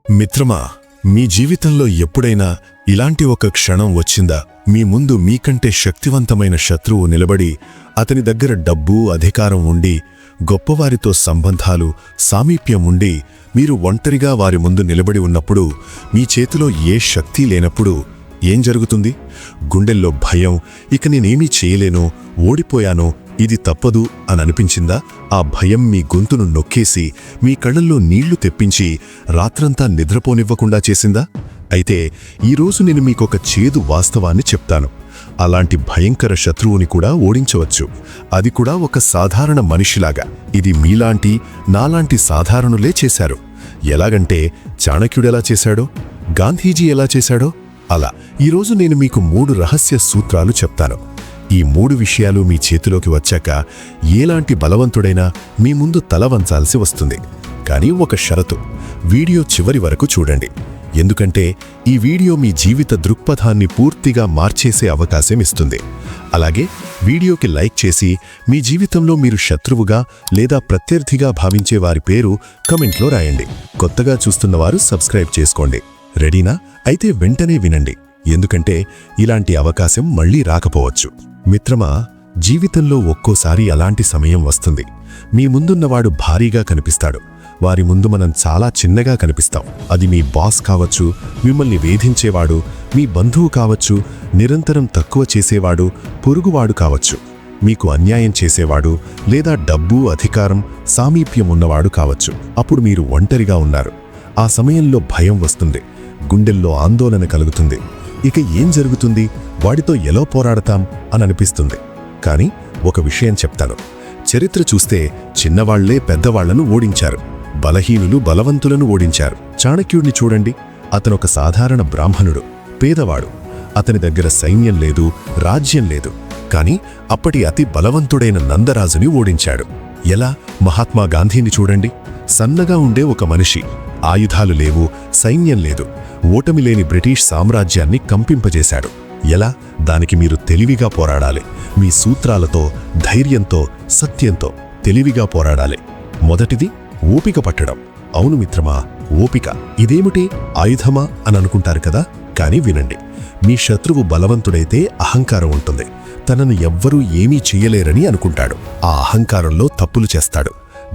మిత్రమా, మీ జీవితంలో ఎప్పుడైనా ఇలాంటి ఒక క్షణం వచ్చిందా? మీ ముందు మీకంటే శక్తివంతమైన శత్రువు నిలబడి, అతని దగ్గర డబ్బు, అధికారం ఉండి, గొప్పవారితో సంబంధాలు, సామీప్యం ఉండి, మీరు ఒంటరిగా వారి ముందు నిలబడి ఉన్నప్పుడు, మీ చేతిలో ఏ శక్తి లేనప్పుడు ఏం జరుగుతుంది? గుండెల్లో భయం, ఇక నేనేమీ చేయలేను, ఓడిపోయాను, ఇది తప్పదు అని అనిపించిందా? ఆ భయం మీ గొంతును నొక్కేసి, మీ కళ్ళల్లో నీళ్లు తెప్పించి, రాత్రంతా నిద్రపోనివ్వకుండా చేసిందా? అయితే ఈరోజు నేను మీకొక చేదు వాస్తవాన్ని చెప్తాను. అలాంటి భయంకర శత్రువుని కూడా ఓడించవచ్చు. అది కూడా ఒక సాధారణ మనిషిలాగా. ఇది మీలాంటి, నాలాంటి సాధారణులే చేశారు. ఎలాగంటే చాణక్యుడెలా చేశాడో, గాంధీజీ ఎలా చేశాడో అలా. ఈరోజు నేను మీకు 3 రహస్య సూత్రాలు చెప్తాను. ఈ 3 విషయాలు మీ చేతిలోకి వచ్చాక ఎలాంటి బలవంతుడైనా మీ ముందు తల వంచాల్సి వస్తుంది. కానీ ఒక షరతు, వీడియో చివరి వరకు చూడండి. ఎందుకంటే ఈ వీడియో మీ జీవిత దృక్పథాన్ని పూర్తిగా మార్చేసే అవకాశం ఇస్తుంది. అలాగే వీడియోకి లైక్ చేసి, మీ జీవితంలో మీరు శత్రువుగా లేదా ప్రత్యర్థిగా భావించే వారి పేరు కమెంట్లో రాయండి. కొత్తగా చూస్తున్నవారు సబ్స్క్రైబ్ చేసుకోండి. రెడీనా? అయితే వెంటనే వినండి, ఎందుకంటే ఇలాంటి అవకాశం మళ్లీ రాకపోవచ్చు. మిత్రమా, జీవితంలో ఒక్కోసారి అలాంటి సమయం వస్తుంది. మీ ముందున్నవాడు భారీగా కనిపిస్తాడు. వారి ముందు మనం చాలా చిన్నగా కనిపిస్తాం. అది మీ బాస్ కావచ్చు, మిమ్మల్ని వేధించేవాడు, మీ బంధువు కావచ్చు, నిరంతరం తక్కువ చేసేవాడు, పొరుగువాడు కావచ్చు, మీకు అన్యాయం చేసేవాడు, లేదా డబ్బు, అధికారం, సామీప్యం ఉన్నవాడు కావచ్చు. అప్పుడు మీరు ఒంటరిగా ఉన్నారు. ఆ సమయంలో భయం వస్తుంది, గుండెల్లో ఆందోళన కలుగుతుంది. ఇక ఏం జరుగుతుంది, వాడితో ఎలా పోరాడతాం అని అనిపిస్తుంది. కానీ ఒక విషయం చెప్తాను. చరిత్ర చూస్తే చిన్నవాళ్లే పెద్దవాళ్లను ఓడించారు, బలహీనులు బలవంతులను ఓడించారు. చాణక్యుడిని చూడండి. అతనొక సాధారణ బ్రాహ్మణుడు, పేదవాడు. అతని దగ్గర సైన్యం లేదు, రాజ్యం లేదు. కానీ అప్పటి అతి బలవంతుడైన నందరాజుని ఓడించాడు. ఎలా? మహాత్మా గాంధీని చూడండి. సన్నగా ఉండే ఒక మనిషి, ఆయుధాలు లేవు, సైన్యం లేదు, ఓటమి లేని బ్రిటిష్ సామ్రాజ్యాన్ని కంపింపజేశాడు. ఎలా? దానికి మీరు తెలివిగా పోరాడాలి. మీ సూత్రాలతో, ధైర్యంతో, సత్యంతో తెలివిగా పోరాడాలి. మొదటిది ఓపిక పట్టడం. అవును మిత్రమా, ఓపిక. ఇదేమిటి, ఆయుధమా అని అనుకుంటారు కదా? కానీ వినండి. మీ శత్రువు బలవంతుడైతే అహంకారం ఉంటుంది. తనను ఎవ్వరూ ఏమీ చెయ్యలేరని అనుకుంటాడు. ఆ అహంకారంలో తప్పులు చేస్తాడు.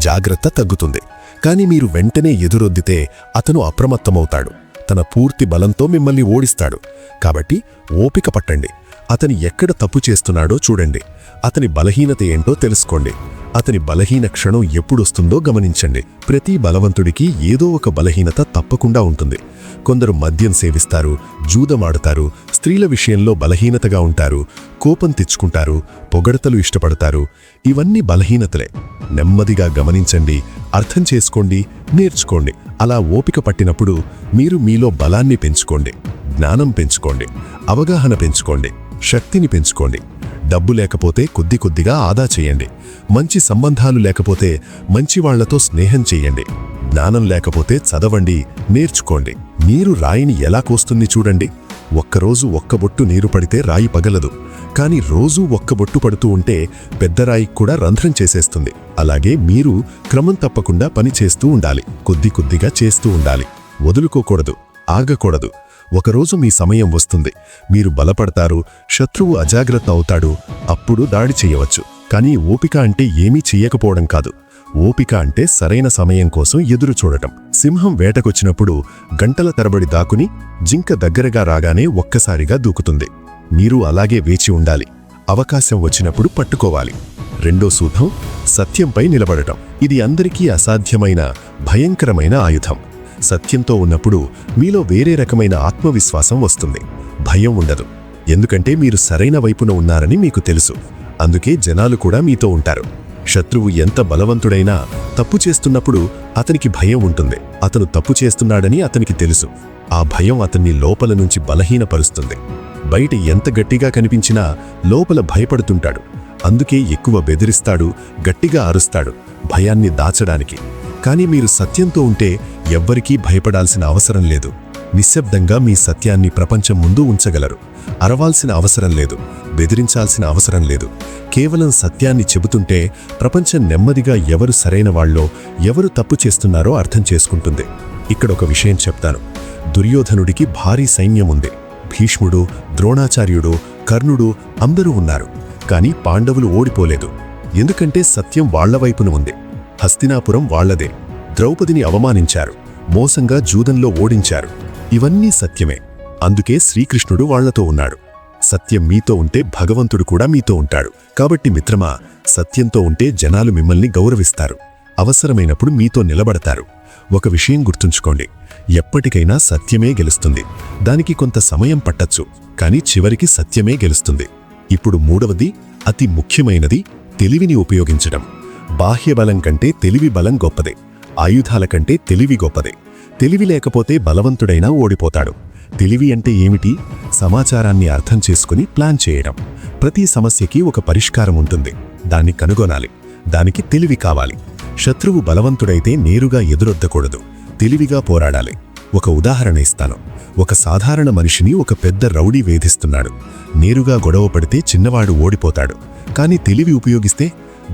జాగ్రత్త తగ్గుతుంది. కానీ మీరు వెంటనే ఎదురొద్దితే అతను అప్రమత్తమవుతాడు. తన పూర్తి బలంతో మిమ్మల్ని ఓడిస్తాడు. కాబట్టి ఓపిక పట్టండి. అతని ఎక్కడ తప్పు చేస్తున్నాడో చూడండి. అతని బలహీనత ఏంటో తెలుసుకోండి. అతని బలహీన క్షణం ఎప్పుడొస్తుందో గమనించండి. ప్రతి బలవంతుడికి ఏదో ఒక బలహీనత తప్పకుండా ఉంటుంది. కొందరు మద్యం సేవిస్తారు, జూదమాడతారు, స్త్రీల విషయంలో బలహీనతగా ఉంటారు, కోపం తెచ్చుకుంటారు, పొగడతలు ఇష్టపడతారు. ఇవన్నీ బలహీనతలే. నెమ్మదిగా గమనించండి, అర్థం చేసుకోండి, నేర్చుకోండి. అలా ఓపిక పట్టినప్పుడు మీరు మీలో బలాన్ని పెంచుకోండి, జ్ఞానం పెంచుకోండి, అవగాహన పెంచుకోండి, శక్తిని పెంచుకోండి. డబ్బు లేకపోతే కొద్ది కొద్దిగా ఆదా చేయండి. మంచి సంబంధాలు లేకపోతే మంచి వాళ్లతో స్నేహం చేయండి. జ్ఞానం లేకపోతే చదవండి, నేర్చుకోండి. నీరు రాయిని ఎలా కోస్తుంది చూడండి. ఒక్కరోజు ఒక్క బొట్టు నీరు పడితే రాయి పగలదు. కానీ రోజూ ఒక్క బొట్టు పడుతూ ఉంటే పెద్ద రాయి కూడా రంధ్రం చేసేస్తుంది. అలాగే మీరు క్రమం తప్పకుండా పని చేస్తూ ఉండాలి. కొద్ది కొద్దిగా చేస్తూ ఉండాలి. వదులుకోకూడదు, ఆగకూడదు. ఒకరోజు మీ సమయం వస్తుంది. మీరు బలపడతారు, శత్రువు అజాగ్రత్త అవుతాడు. అప్పుడు దాడి చేయవచ్చు. కానీ ఓపిక అంటే ఏమీ చెయ్యకపోవడం కాదు. ఓపిక అంటే సరైన సమయం కోసం ఎదురు చూడటం. సింహం వేటకొచ్చినప్పుడు గంటల తరబడి దాకుని, జింక దగ్గరగా రాగానే ఒక్కసారిగా దూకుతుంది. మీరు అలాగే వేచి ఉండాలి. అవకాశం వచ్చినప్పుడు పట్టుకోవాలి. రెండో సూత్రం, సత్యంపై నిలబడటం. ఇది అందరికీ అసాధ్యమైన, భయంకరమైన ఆయుధం. సత్యంతో ఉన్నప్పుడు మీలో వేరే రకమైన ఆత్మవిశ్వాసం వస్తుంది. భయం ఉండదు. ఎందుకంటే మీరు సరైన వైపున ఉన్నారని మీకు తెలుసు. అందుకే జనాలు కూడా మీతో ఉంటారు. శత్రువు ఎంత బలవంతుడైనా తప్పు చేస్తున్నప్పుడు అతనికి భయం ఉంటుంది. అతను తప్పు చేస్తున్నాడని అతనికి తెలుసు. ఆ భయం అతన్ని లోపల నుంచి బలహీనపరుస్తుంది. బయట ఎంత గట్టిగా కనిపించినా లోపల భయపడుతుంటాడు. అందుకే ఎక్కువ బెదిరిస్తాడు, గట్టిగా అరుస్తాడు, భయాన్ని దాచడానికి. కానీ మీరు సత్యంతో ఉంటే ఎవ్వరికీ భయపడాల్సిన అవసరం లేదు. నిశ్శబ్దంగా మీ సత్యాన్ని ప్రపంచం ముందు ఉంచగలరు. అరవాల్సిన అవసరం లేదు, బెదిరించాల్సిన అవసరం లేదు. కేవలం సత్యాన్ని చెబుతుంటే ప్రపంచం నెమ్మదిగా ఎవరు సరైన వాళ్ళో, ఎవరు తప్పు చేస్తున్నారో అర్థం చేసుకుంటుంది. ఇక్కడ ఒక విషయం చెప్తాను. దుర్యోధనుడికి భారీ సైన్యముంది. భీష్ముడు, ద్రోణాచార్యుడు, కర్ణుడు అందరూ ఉన్నారు. కాని పాండవులు ఓడిపోలేదు. ఎందుకంటే సత్యం వాళ్ల వైపున ఉంది. హస్తినాపురం వాళ్లదే. ద్రౌపదిని అవమానించారు. మోసంగా జూదంలో ఓడించారు. ఇవన్నీ సత్యమే. అందుకే శ్రీకృష్ణుడు వాళ్లతో ఉన్నాడు. సత్యం మీతో ఉంటే భగవంతుడు కూడా మీతో ఉంటాడు. కాబట్టి మిత్రమా, సత్యంతో ఉంటే జనాలు మిమ్మల్ని గౌరవిస్తారు. అవసరమైనప్పుడు మీతో నిలబడతారు. ఒక విషయం గుర్తుంచుకోండి, ఎప్పటికైనా సత్యమే గెలుస్తుంది. దానికి కొంత సమయం పట్టచ్చు, కానీ చివరికి సత్యమే గెలుస్తుంది. ఇప్పుడు మూడవది, అతి ముఖ్యమైనది, తెలివిని ఉపయోగించడం. బాహ్యబలం కంటే తెలివి బలం గొప్పదే. ఆయుధాల కంటే తెలివి గొప్పదే. తెలివి లేకపోతే బలవంతుడైనా ఓడిపోతాడు. తెలివి అంటే ఏమిటి? సమాచారాన్ని అర్థం చేసుకుని ప్లాన్ చేయడం. ప్రతి సమస్యకి ఒక పరిష్కారం ఉంటుంది. దాన్ని కనుగొనాలి. దానికి తెలివి కావాలి. శత్రువు బలవంతుడైతే నేరుగా ఎదురొద్దకూడదు. తెలివిగా పోరాడాలి. ఒక ఉదాహరణ ఇస్తాను. ఒక సాధారణ మనిషిని ఒక పెద్ద రౌడీ వేధిస్తున్నాడు. నేరుగా గొడవ పడితే చిన్నవాడు ఓడిపోతాడు. కానీ తెలివి ఉపయోగిస్తే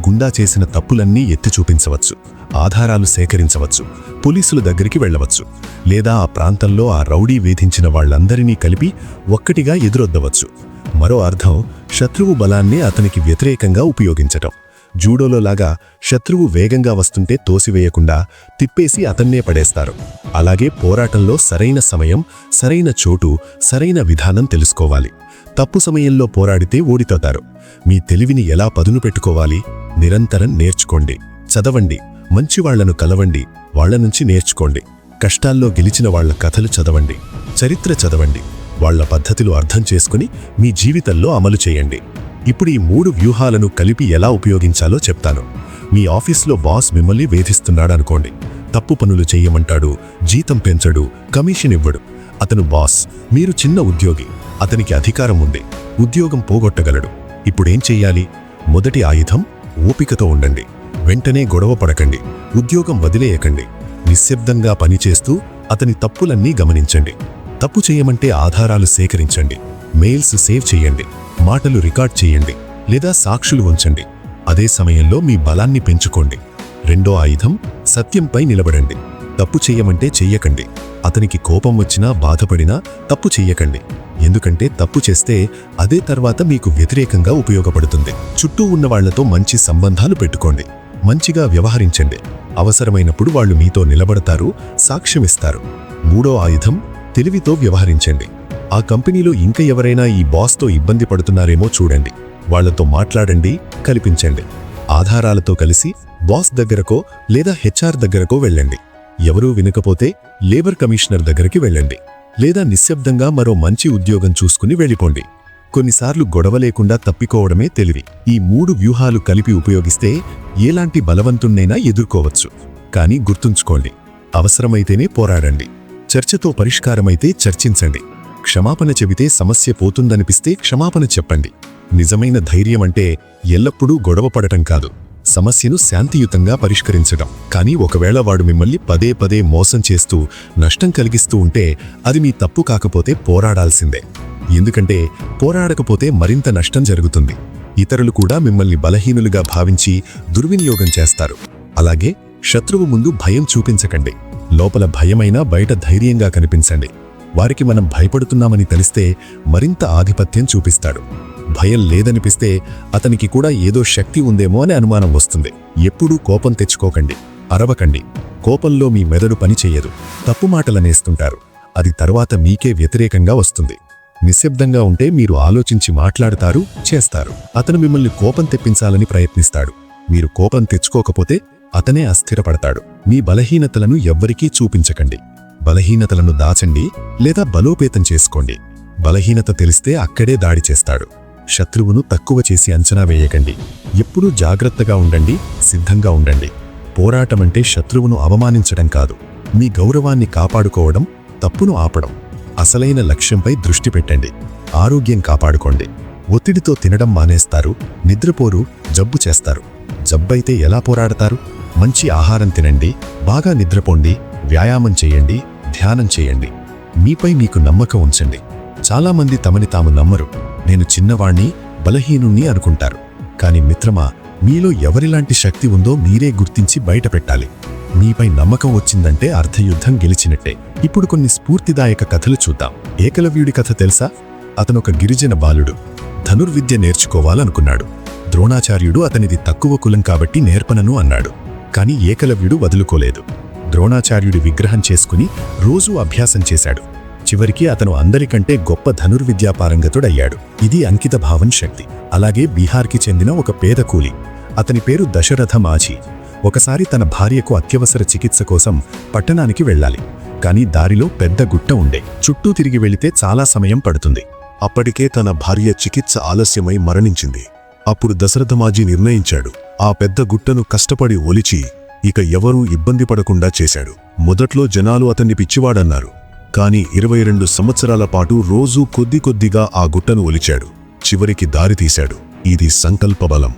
గుండా చేసిన తప్పులన్నీ ఎత్తి చూపించవచ్చు. ఆధారాలు సేకరించవచ్చు. పోలీసుల దగ్గరికి వెళ్లవచ్చు. లేదా ఆ ప్రాంతంలో ఆ రౌడీ వేధించిన వాళ్లందరినీ కలిపి ఒక్కటిగా ఎదురొద్దవచ్చు. మరో అర్థం, శత్రువు బలాన్ని అతనికి వ్యతిరేకంగా ఉపయోగించటం. జూడోలోలాగా శత్రువు వేగంగా వస్తుంటే తోసివేయకుండా తిప్పేసి అతన్నే పడేస్తారు. అలాగే పోరాటంలో సరైన సమయం, సరైన చోటు, సరైన విధానం తెలుసుకోవాలి. తప్పు సమయంలో పోరాడితే ఓడిపోతారు. మీ తెలివిని ఎలా పదును పెట్టుకోవాలి? నిరంతరం నేర్చుకోండి. చదవండి. మంచివాళ్లను కలవండి. వాళ్ల నుంచి నేర్చుకోండి. కష్టాల్లో గెలిచిన వాళ్ల కథలు చదవండి. చరిత్ర చదవండి. వాళ్ల పద్ధతులు అర్థం చేసుకుని మీ జీవితంలో అమలు చేయండి. ఇప్పుడు ఈ 3 వ్యూహాలను కలిపి ఎలా ఉపయోగించాలో చెప్తాను. మీ ఆఫీస్లో బాస్ మిమ్మల్ని వేధిస్తున్నాడనుకోండి. తప్పు పనులు చెయ్యమంటాడు, జీతం పెంచడు, కమిషన్ ఇవ్వడు. అతను బాస్, మీరు చిన్న ఉద్యోగి. అతనికి అధికారం ఉంది. ఉద్యోగం పోగొట్టగలడు. ఇప్పుడేం చెయ్యాలి? మొదటి ఆయుధం, ఓపికతో ఉండండి. వెంటనే గొడవ పడకండి. ఉద్యోగం వదిలేయకండి. నిశ్శబ్దంగా పనిచేస్తూ అతని తప్పులన్నీ గమనించండి. తప్పు చేయమంటే ఆధారాలు సేకరించండి. మెయిల్స్ సేవ్ చేయండి. మాటలు రికార్డ్ చేయండి. లేదా సాక్షులు ఉంచండి. అదే సమయంలో మీ బలాన్ని పెంచుకోండి. రెండో ఆయుధం, సత్యంపై నిలబడండి. తప్పు చెయ్యమంటే చెయ్యకండి. అతనికి కోపం వచ్చినా బాధపడినా తప్పు చెయ్యకండి. ఎందుకంటే తప్పు చేస్తే అదే తర్వాత మీకు వ్యతిరేకంగా ఉపయోగపడుతుంది. చుట్టూ ఉన్నవాళ్లతో మంచి సంబంధాలు పెట్టుకోండి. మంచిగా వ్యవహరించండి. అవసరమైనప్పుడు వాళ్ళు మీతో నిలబడతారు, సాక్ష్యమిస్తారు. మూడో ఆయుధం, తెలివితో వ్యవహరించండి. ఆ కంపెనీలో ఇంకా ఎవరైనా ఈ బాస్తో ఇబ్బంది పడుతున్నారేమో చూడండి. వాళ్లతో మాట్లాడండి, కల్పించండి. ఆధారాలతో కలిసి బాస్ దగ్గరకో లేదా హెచ్ఆర్ దగ్గరకో వెళ్ళండి. ఎవరూ వినకపోతే లేబర్ కమిషనర్ దగ్గరికి వెళ్ళండి. లేదా నిశ్శబ్దంగా మరో మంచి ఉద్యోగం చూసుకుని వెళ్ళిపోండి. కొన్నిసార్లు గొడవ లేకుండా తప్పికోవడమే తెలివి. ఈ 3 వ్యూహాలు కలిపి ఉపయోగిస్తే ఎలాంటి బలవంతుణ్ణైనా ఎదుర్కోవచ్చు. కానీ గుర్తుంచుకోండి, అవసరమైతేనే పోరాడండి. చర్చతో పరిష్కారమైతే చర్చించండి. క్షమాపణ చెబితే సమస్య పోతుందనిపిస్తే క్షమాపణ చెప్పండి. నిజమైన ధైర్యం అంటే ఎల్లప్పుడూ గొడవ పడటం కాదు, సమస్యను శాంతియుతంగా పరిష్కరించడం. కానీ ఒకవేళ వాడు మిమ్మల్ని పదే పదే మోసం చేస్తూ నష్టం కలిగిస్తూ ఉంటే అది మీ తప్పు కాకపోతే పోరాడాల్సిందే. ఎందుకంటే పోరాడకపోతే మరింత నష్టం జరుగుతుంది. ఇతరులు కూడా మిమ్మల్ని బలహీనులుగా భావించి దుర్వినియోగం చేస్తారు. అలాగే శత్రువు ముందు భయం చూపించకండి. లోపల భయమైనా బయట ధైర్యంగా కనిపించండి. వారికి మనం భయపడుతున్నామని తెలిస్తే మరింత ఆధిపత్యం చూపిస్తాడు. భయం లేదనిపిస్తే అతనికి కూడా ఏదో శక్తి ఉందేమో అని అనుమానం వస్తుంది. ఎప్పుడూ కోపం తెచ్చుకోకండి, అరవకండి. కోపంలో మీ మెదడు పనిచెయ్యదు. తప్పు మాటలనేస్తుంటారు. అది తర్వాత మీకే వ్యతిరేకంగా వస్తుంది. నిశ్శబ్దంగా ఉంటే మీరు ఆలోచించి మాట్లాడతారు, చేస్తారు. అతను మిమ్మల్ని కోపం తెప్పించాలని ప్రయత్నిస్తాడు. మీరు కోపం తెచ్చుకోకపోతే అతనే అస్థిరపడతాడు. మీ బలహీనతలను ఎవ్వరికీ చూపించకండి. బలహీనతలను దాచండి లేదా బలోపేతం చేసుకోండి. బలహీనత తెలిస్తే అక్కడే దాడి చేస్తాడు. శత్రువును తక్కువ చేసి అంచనా వేయకండి. ఎప్పుడూ జాగ్రత్తగా ఉండండి, సిద్ధంగా ఉండండి. పోరాటమంటే శత్రువును అవమానించడం కాదు, మీ గౌరవాన్ని కాపాడుకోవడం, తప్పును ఆపడం. అసలైన లక్ష్యంపై దృష్టి పెట్టండి. ఆరోగ్యం కాపాడుకోండి. ఒత్తిడితో తినడం మానేస్తారు, నిద్రపోరు, జబ్బు చేస్తారు. జబ్బైతే ఎలా పోరాడతారు? మంచి ఆహారం తినండి, బాగా నిద్రపోండి, వ్యాయామం చేయండి, ధ్యానం చేయండి. మీపై మీకు నమ్మకం ఉంచండి. చాలామంది తమని తాము నమ్మరు. నేను చిన్నవాణ్ణి, బలహీనుణ్ణి అనుకుంటారు. కాని మిత్రమా, మీలో ఎవరిలాంటి శక్తి ఉందో మీరే గుర్తించి బయటపెట్టాలి. మీపై నమ్మకం వచ్చిందంటే అర్ధయుద్ధం గెలిచినట్టే. ఇప్పుడు కొన్ని స్ఫూర్తిదాయక కథలు చూద్దాం. ఏకలవ్యుడి కథ తెలుసా? అతనొక గిరిజన బాలుడు. ధనుర్విద్య నేర్చుకోవాలనుకున్నాడు. ద్రోణాచార్యుడు అతనిది తక్కువ కులం కాబట్టి నేర్పనను అన్నాడు. కాని ఏకలవ్యుడు వదులుకోలేదు. ద్రోణాచార్యుడి విగ్రహం చేసుకుని రోజూ అభ్యాసం చేశాడు. చివరికి అతను అందరికంటే గొప్ప ధనుర్విద్యాపారంగతుడయ్యాడు. ఇది అంకితభావం శక్తి. అలాగే బీహార్కి చెందిన ఒక పేద కూలి. అతని పేరు దశరథ మాఝీ. ఒకసారి తన భార్యకు అత్యవసర చికిత్స కోసం పట్టణానికి వెళ్ళాలి. కాని దారిలో పెద్ద గుట్ట ఉండే. చుట్టూ తిరిగి వెళితే చాలా సమయం పడుతుంది. అప్పటికే తన భార్య చికిత్స ఆలస్యమై మరణించింది. అప్పుడు దశరథ మాఝీ నిర్ణయించాడు, ఆ పెద్ద గుట్టను కష్టపడి ఒలిచి ఇక ఎవరూ ఇబ్బంది పడకుండా చేశాడు. మొదట్లో జనాలు అతన్ని పిచ్చివాడన్నారు. కాని 22 సంవత్సరాల పాటు రోజూ కొద్ది కొద్దిగా ఆ గుట్టను ఒలిచాడు. చివరికి దారితీశాడు. ఇది సంకల్పబలం.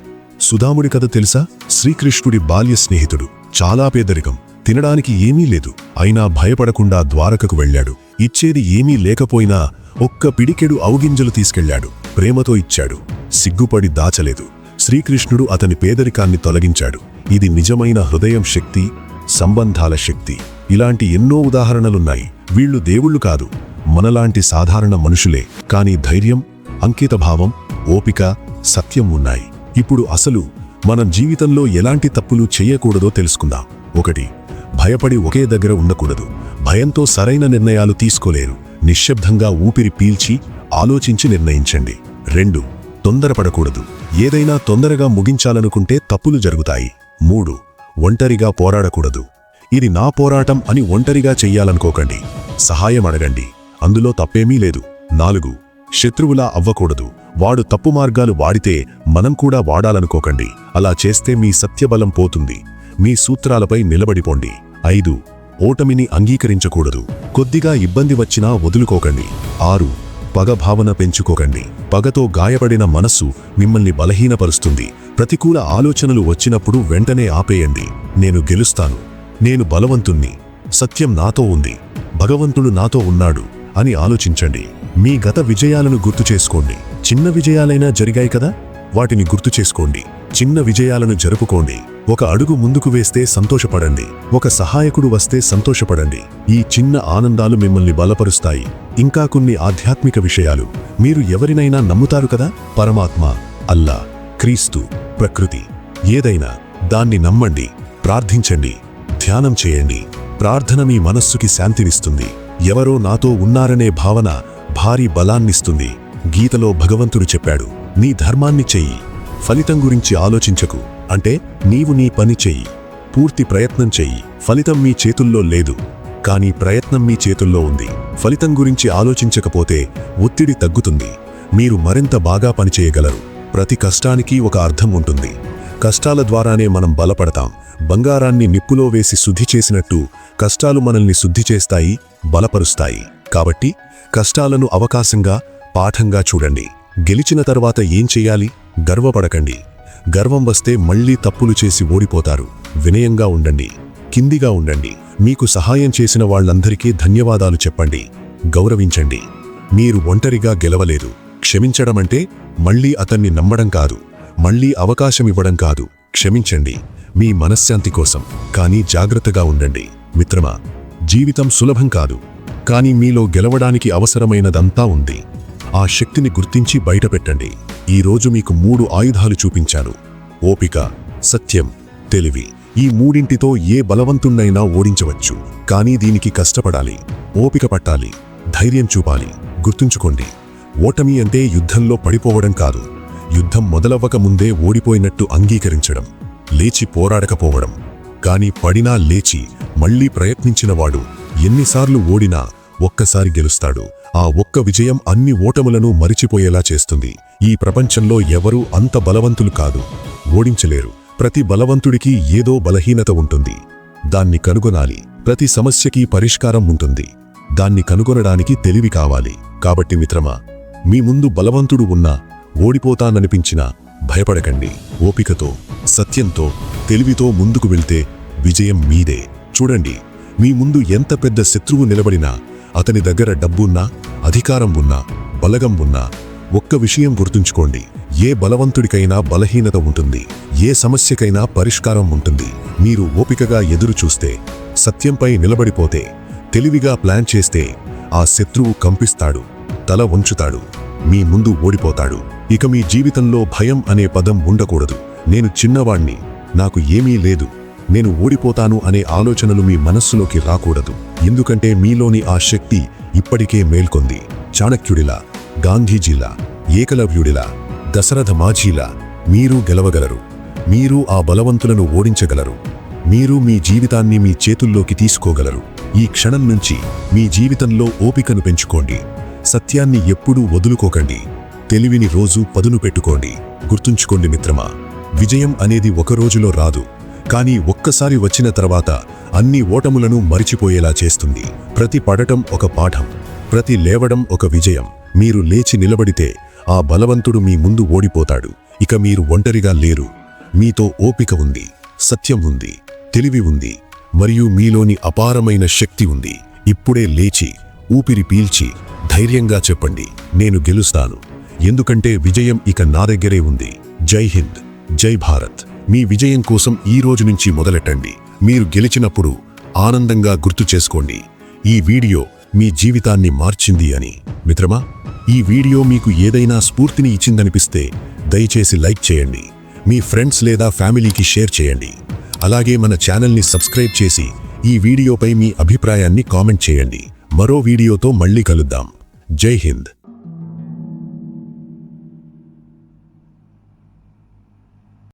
సుధాముడి కథ తెలుసా? శ్రీకృష్ణుడి బాల్య స్నేహితుడు. చాలా పేదరికం, తినడానికి ఏమీ లేదు. అయినా భయపడకుండా ద్వారకకు వెళ్ళాడు. ఇచ్చేది ఏమీ లేకపోయినా ఒక్క పిడికెడు ఔగింజలు తీసుకెళ్లాడు. ప్రేమతో ఇచ్చాడు. సిగ్గుపడి దాచలేదు. శ్రీకృష్ణుడు అతని పేదరికాన్ని తొలగించాడు. ఇది నిజమైన హృదయం శక్తి, సంబంధాల శక్తి. ఇలాంటి ఎన్నో ఉదాహరణలున్నాయి. వీళ్లు దేవుళ్ళు కాదు, మనలాంటి సాధారణ మనుషులే. కాని ధైర్యం, అంకితభావం, ఓపిక, సత్యం ఉన్నాయి. ఇప్పుడు అసలు మనం జీవితంలో ఎలాంటి తప్పులు చెయ్యకూడదో తెలుసుకుందాం. 1. భయపడి ఒకే దగ్గర ఉండకూడదు. భయంతో సరైన నిర్ణయాలు తీసుకోలేరు. నిశ్శబ్దంగా ఊపిరి పీల్చి ఆలోచించి నిర్ణయించండి. 2. తొందరపడకూడదు. ఏదైనా తొందరగా ముగించాలనుకుంటే తప్పులు జరుగుతాయి. 3. ఒంటరిగా పోరాడకూడదు. ఇది నా పోరాటం అని ఒంటరిగా చెయ్యాలనుకోకండి. సహాయం అడగండి, అందులో తప్పేమీ లేదు. 4. శత్రువులా అవ్వకూడదు. వాడు తప్పు మార్గాలు వాడితే మనం కూడా వాడాలనుకోకండి. అలా చేస్తే మీ సత్యబలం పోతుంది. మీ సూత్రాలపై నిలబడిపోండి. 5. ఓటమిని అంగీకరించకూడదు. కొద్దిగా ఇబ్బంది వచ్చినా వదులుకోకండి. 6. పగ భావన పెంచుకోకండి. పగతో గాయపడిన మనస్సు మిమ్మల్ని బలహీనపరుస్తుంది. ప్రతికూల ఆలోచనలు వచ్చినప్పుడు వెంటనే ఆపేయండి. నేను గెలుస్తాను, నేను బలవంతుణ్ణి, సత్యం నాతో ఉంది, భగవంతుడు నాతో ఉన్నాడు అని ఆలోచించండి. మీ గత విజయాలను గుర్తు చేసుకోండి. చిన్న విజయాలైనా జరిగాయి కదా, వాటిని గుర్తు చేసుకోండి. చిన్న విజయాలను జరుపుకోండి. ఒక అడుగు ముందుకు వేస్తే సంతోషపడండి. ఒక సహాయకుడు వస్తే సంతోషపడండి. ఈ చిన్న ఆనందాలు మిమ్మల్ని బలపరుస్తాయి. ఇంకా కొన్ని ఆధ్యాత్మిక విషయాలు. మీరు ఎవరినైనా నమ్ముతారు కదా? పరమాత్మ, అల్లా, క్రీస్తు, ప్రకృతి, ఏదైనా దాన్ని నమ్మండి. ప్రార్థించండి, ధ్యానం చేయండి. ప్రార్థన మీ మనస్సుకి శాంతినిస్తుంది. ఎవరో నాతో ఉన్నారనే భావన భారీ బలాన్నిస్తుంది. గీతలో భగవంతుడు చెప్పాడు, నీ ధర్మాన్ని చెయ్యి, ఫలితం గురించి ఆలోచించకు. అంటే నీవు నీ పని చెయ్యి, పూర్తి ప్రయత్నం చెయ్యి. ఫలితం మీ చేతుల్లో లేదు, కానీ ప్రయత్నం మీ చేతుల్లో ఉంది. ఫలితం గురించి ఆలోచించకపోతే ఒత్తిడి తగ్గుతుంది. మీరు మరింత బాగా పనిచేయగలరు. ప్రతి కష్టానికి ఒక అర్థం ఉంటుంది. కష్టాల ద్వారానే మనం బలపడతాం. బంగారాన్ని నిప్పులో వేసి శుద్ధి చేసినట్టు కష్టాలు మనల్ని శుద్ధి చేస్తాయి, బలపరుస్తాయి. కాబట్టి కష్టాలను అవకాశంగా, పాఠంగా చూడండి. గెలిచిన తర్వాత ఏం చెయ్యాలి? గర్వపడకండి. గర్వం వస్తే మళ్లీ తప్పులు చేసి ఓడిపోతారు. వినయంగా ఉండండి, కిందిగా ఉండండి. మీకు సహాయం చేసిన వాళ్ళందరికీ ధన్యవాదాలు చెప్పండి, గౌరవించండి. మీరు ఒంటరిగా గెలవలేదు. క్షమించడమంటే మళ్లీ అతన్ని నమ్మడం కాదు, మళ్లీ అవకాశమివ్వడం కాదు. క్షమించండి, మీ మనశ్శాంతి కోసం. కానీ జాగ్రత్తగా ఉండండి మిత్రమా. జీవితం సులభం కాదు, కానీ మీలో గెలవడానికి అవసరమైనదంతా ఉంది. ఆ శక్తిని గుర్తించి బయటపెట్టండి. ఈరోజు మీకు 3 ఆయుధాలు చూపించాను: ఓపిక, సత్యం, తెలివి. ఈ మూడింటితో ఏ బలవంతుణ్ణైనా ఓడించవచ్చు. కానీ దీనికి కష్టపడాలి, ఓపిక పట్టాలి, ధైర్యం చూపాలి. గుర్తుంచుకోండి, ఓటమి అంటే యుద్ధంలో పడిపోవడం కాదు. యుద్ధం మొదలవ్వక ముందే ఓడిపోయినట్టు అంగీకరించడం, లేచి పోరాడకపోవడం. కాని పడినా లేచి మళ్లీ ప్రయత్నించినవాడు ఎన్నిసార్లు ఓడినా ఒక్కసారి గెలుస్తాడు. ఆ ఒక్క విజయం అన్ని ఓటములను మరిచిపోయేలా చేస్తుంది. ఈ ప్రపంచంలో ఎవరూ అంత బలవంతులు కాదు, ఓడించలేరు. ప్రతి బలవంతుడికి ఏదో బలహీనత ఉంటుంది, దాన్ని కనుగొనాలి. ప్రతి సమస్యకి పరిష్కారం ఉంటుంది, దాన్ని కనుగొనడానికి తెలివి కావాలి. కాబట్టి మిత్రమా, మీ ముందు బలవంతుడు ఉన్నా, ఓడిపోతాననిపించినా భయపడకండి. ఓపికతో, సత్యంతో, తెలివితో ముందుకు వెళ్తే విజయం మీదే. చూడండి, మీ ముందు ఎంత పెద్ద శత్రువు నిలబడినా, అతని దగ్గర డబ్బున్నా, అధికారం ఉన్నా, బలగం ఉన్నా, ఒక్క విషయం గుర్తుంచుకోండి: ఏ బలవంతుడికైనా బలహీనత ఉంటుంది, ఏ సమస్యకైనా పరిష్కారం ఉంటుంది. మీరు ఓపికగా ఎదురు చూస్తే, సత్యంపై నిలబడిపోతే, తెలివిగా ప్లాన్ చేస్తే ఆ శత్రువు కంపిస్తాడు, తల వంచుతాడు, మీ ముందు ఓడిపోతాడు. ఇక మీ జీవితంలో భయం అనే పదం ఉండకూడదు. నేను చిన్నవాణ్ణి, నాకు ఏమీ లేదు, నేను ఓడిపోతాను అనే ఆలోచనలు మీ మనస్సులోకి రాకూడదు. ఎందుకంటే మీలోని ఆ శక్తి ఇప్పటికే మేల్కొంది. చాణక్యుడిలా, గాంధీజీలా, ఏకలవ్యుడిలా, దశరథ మాఝీలా మీరు గెలవగలరు. మీరు ఆ బలవంతులను ఓడించగలరు. మీరు మీ జీవితాన్ని మీ చేతుల్లోకి తీసుకోగలరు. ఈ క్షణం నుంచి మీ జీవితంలో ఓపికను పెంచుకోండి. సత్యాన్ని ఎప్పుడూ వదులుకోకండి. తెలివిని రోజూ పదును పెట్టుకోండి. గుర్తుంచుకోండి మిత్రమా, విజయం అనేది ఒక రోజులో రాదు, కానీ ఒక్కసారి వచ్చిన తర్వాత అన్ని ఓటములను మరిచిపోయేలా చేస్తుంది. ప్రతి పడటం ఒక పాఠం, ప్రతి లేవడం ఒక విజయం. మీరు లేచి నిలబడితే ఆ బలవంతుడు మీ ముందు ఓడిపోతాడు. ఇక మీరు ఒంటరిగా లేరు. మీతో ఓపిక ఉంది, సత్యం ఉంది, తెలివి ఉంది, మరియు మీలోని అపారమైన శక్తి ఉంది. ఇప్పుడే లేచి ఊపిరి పీల్చి ధైర్యంగా చెప్పండి, నేను గెలుస్తాను. ఎందుకంటే విజయం ఇక నా దగ్గరే ఉంది. జై హింద్, జై భారత్. మీ విజయం కోసం ఈ రోజు నుంచి మొదలెట్టండి. మీరు గెలిచినప్పుడు ఆనందంగా గుర్తు చేసుకోండి, ఈ వీడియో మీ జీవితాన్ని మార్చింది అని. మిత్రమా, ఈ వీడియో మీకు ఏదైనా స్ఫూర్తిని ఇచ్చిందనిపిస్తే దయచేసి లైక్ చేయండి, మీ ఫ్రెండ్స్ లేదా ఫ్యామిలీకి షేర్ చేయండి. అలాగే మన ఛానల్ని సబ్స్క్రైబ్ చేసి ఈ వీడియోపై మీ అభిప్రాయాన్ని కామెంట్ చేయండి. మరో వీడియోతో మళ్ళీ కలుద్దాం. జై హింద్.